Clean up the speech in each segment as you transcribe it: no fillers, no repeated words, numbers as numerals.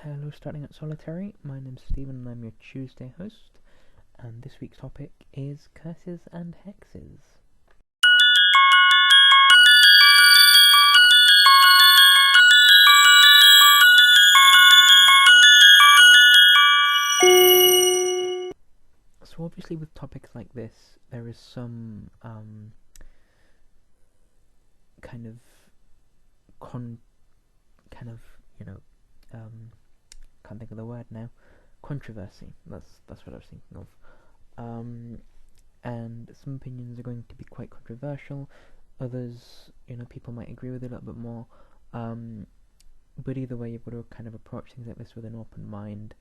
Hello, starting at Solitary. My name's Stephen and I'm your Tuesday host. And this week's topic is curses and hexes. So obviously with topics like this, there is some can't think of the word now. Controversy. That's what I was thinking of. And some opinions are going to be quite controversial. Others, people might agree with it a little bit more. But either way, you've got to kind of approach things like this with an open mind,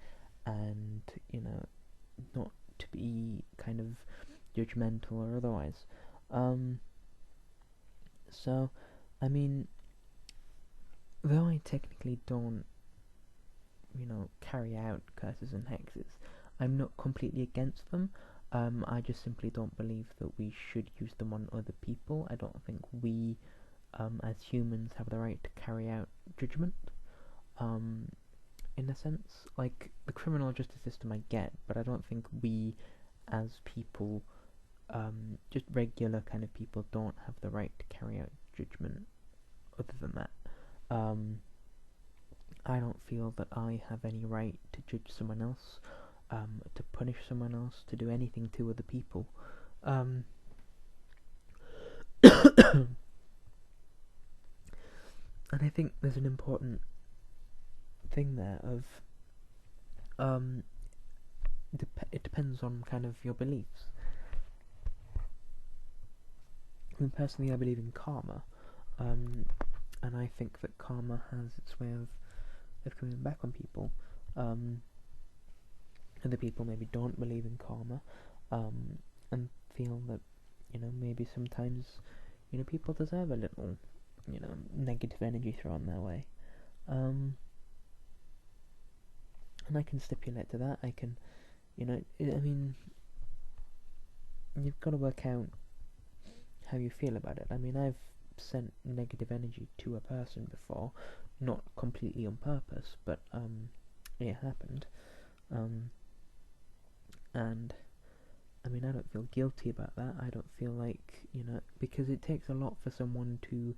and not to be kind of judgmental or otherwise. So, I mean, though I technically don't, carry out curses and hexes, I'm not completely against them. I just simply don't believe that we should use them on other people. I don't think we, as humans, have the right to carry out judgment. In a sense, like the criminal justice system, I get, but I don't think we, as people, just regular kind of people, don't have the right to carry out judgment. Other than that, I don't feel that I have any right to judge someone else, to punish someone else, to do anything to other people. And I think there's an important thing there of it depends on kind of your beliefs. I mean, personally, I believe in karma, and I think that karma has its way of coming back on people. Other people maybe don't believe in karma, and feel that maybe sometimes people deserve a little negative energy thrown their way. And I can stipulate to that. I can, I mean, you've got to work out how you feel about it. I mean, I've sent negative energy to a person before, not completely on purpose, but it happened. And I mean, I don't feel guilty about that. I don't feel like, because it takes a lot for someone to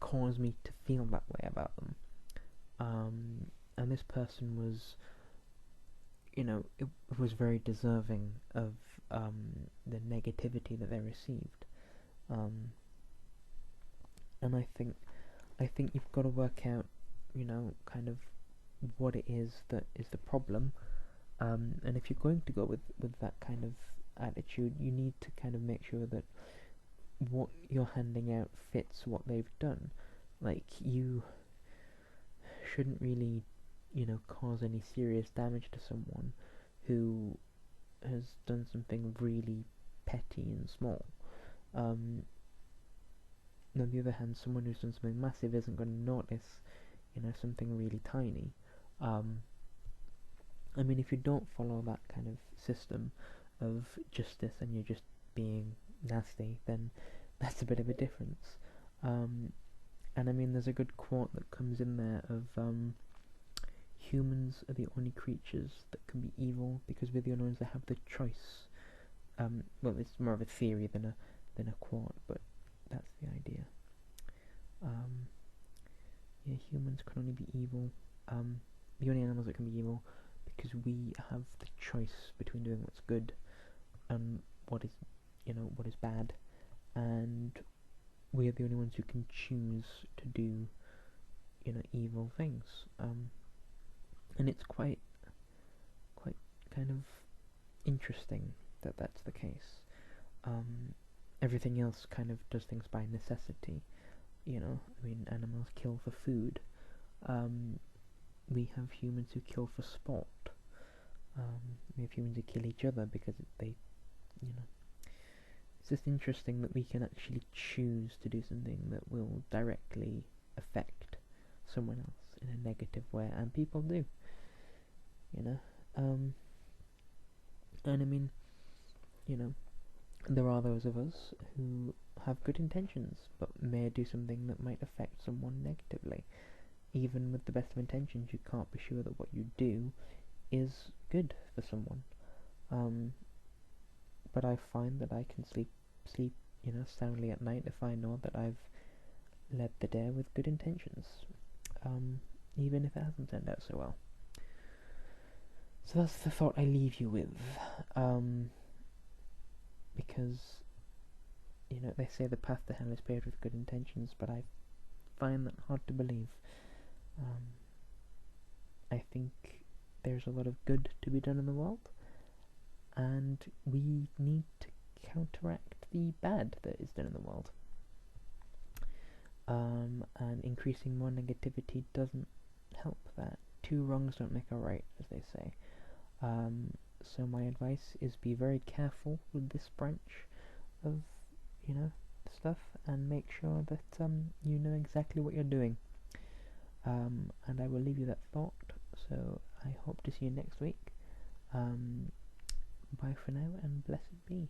cause me to feel that way about them. And this person was, it was very deserving of the negativity that they received. And I think you've got to work out, kind of what it is that is the problem. And if you're going to go with that kind of attitude, you need to kind of make sure that what you're handing out fits what they've done. Like, you shouldn't really, cause any serious damage to someone who has done something really petty and small. On the other hand, someone who's done something massive isn't going to notice, something really tiny. I mean, if you don't follow that kind of system of justice and you're just being nasty, then that's a bit of a difference. And I mean, there's a good quote that comes in there of humans are the only creatures that can be evil because we're the only ones that have the choice. Well, it's more of a theory than a quote, but that's the idea. Yeah, humans can only be evil. The only animals that can be evil because we have the choice between doing what's good and what is bad, and we are the only ones who can choose to do evil things. And it's quite kind of interesting that that's the case. Everything else kind of does things by necessity. I mean, animals kill for food. We have humans who kill for sport. We have humans who kill each other because they, it's just interesting that we can actually choose to do something that will directly affect someone else in a negative way, and people do. And I mean, there are those of us who have good intentions but may do something that might affect someone negatively. even with the best of intentions, you can't be sure that what you do is good for someone. But I find that I can sleep, soundly at night if I know that I've led the day with good intentions, even if it hasn't turned out so well. So that's the thought I leave you with, because, they say the path to hell is paved with good intentions, but I find that hard to believe. I think there's a lot of good to be done in the world, and we need to counteract the bad that is done in the world. And increasing more negativity doesn't help that. Two wrongs don't make a right, as they say. So my advice is be very careful with this branch of, stuff, and make sure that you know exactly what you're doing. And I will leave you that thought. So I hope to see you next week. Bye for now, and blessed be.